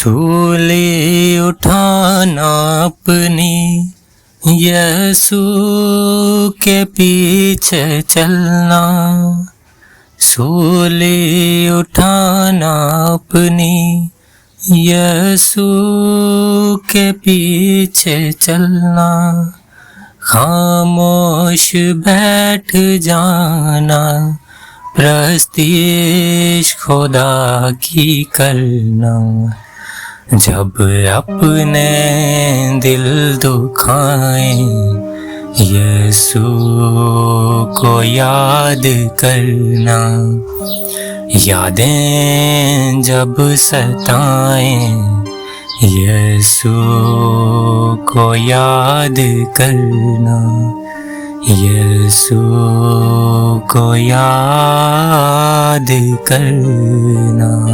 सूली उठाना अपनी, यीशु के पीछे चलना। सूली उठाना अपनी, यीशु के पीछे चलना। खामोश बैठ जाना, प्रस्तीश खुदा की करना। जब अपने दिल दुखाए, यीशु को याद करना। यादें जब सताएं, यीशु को याद करना। यीशु को याद करना।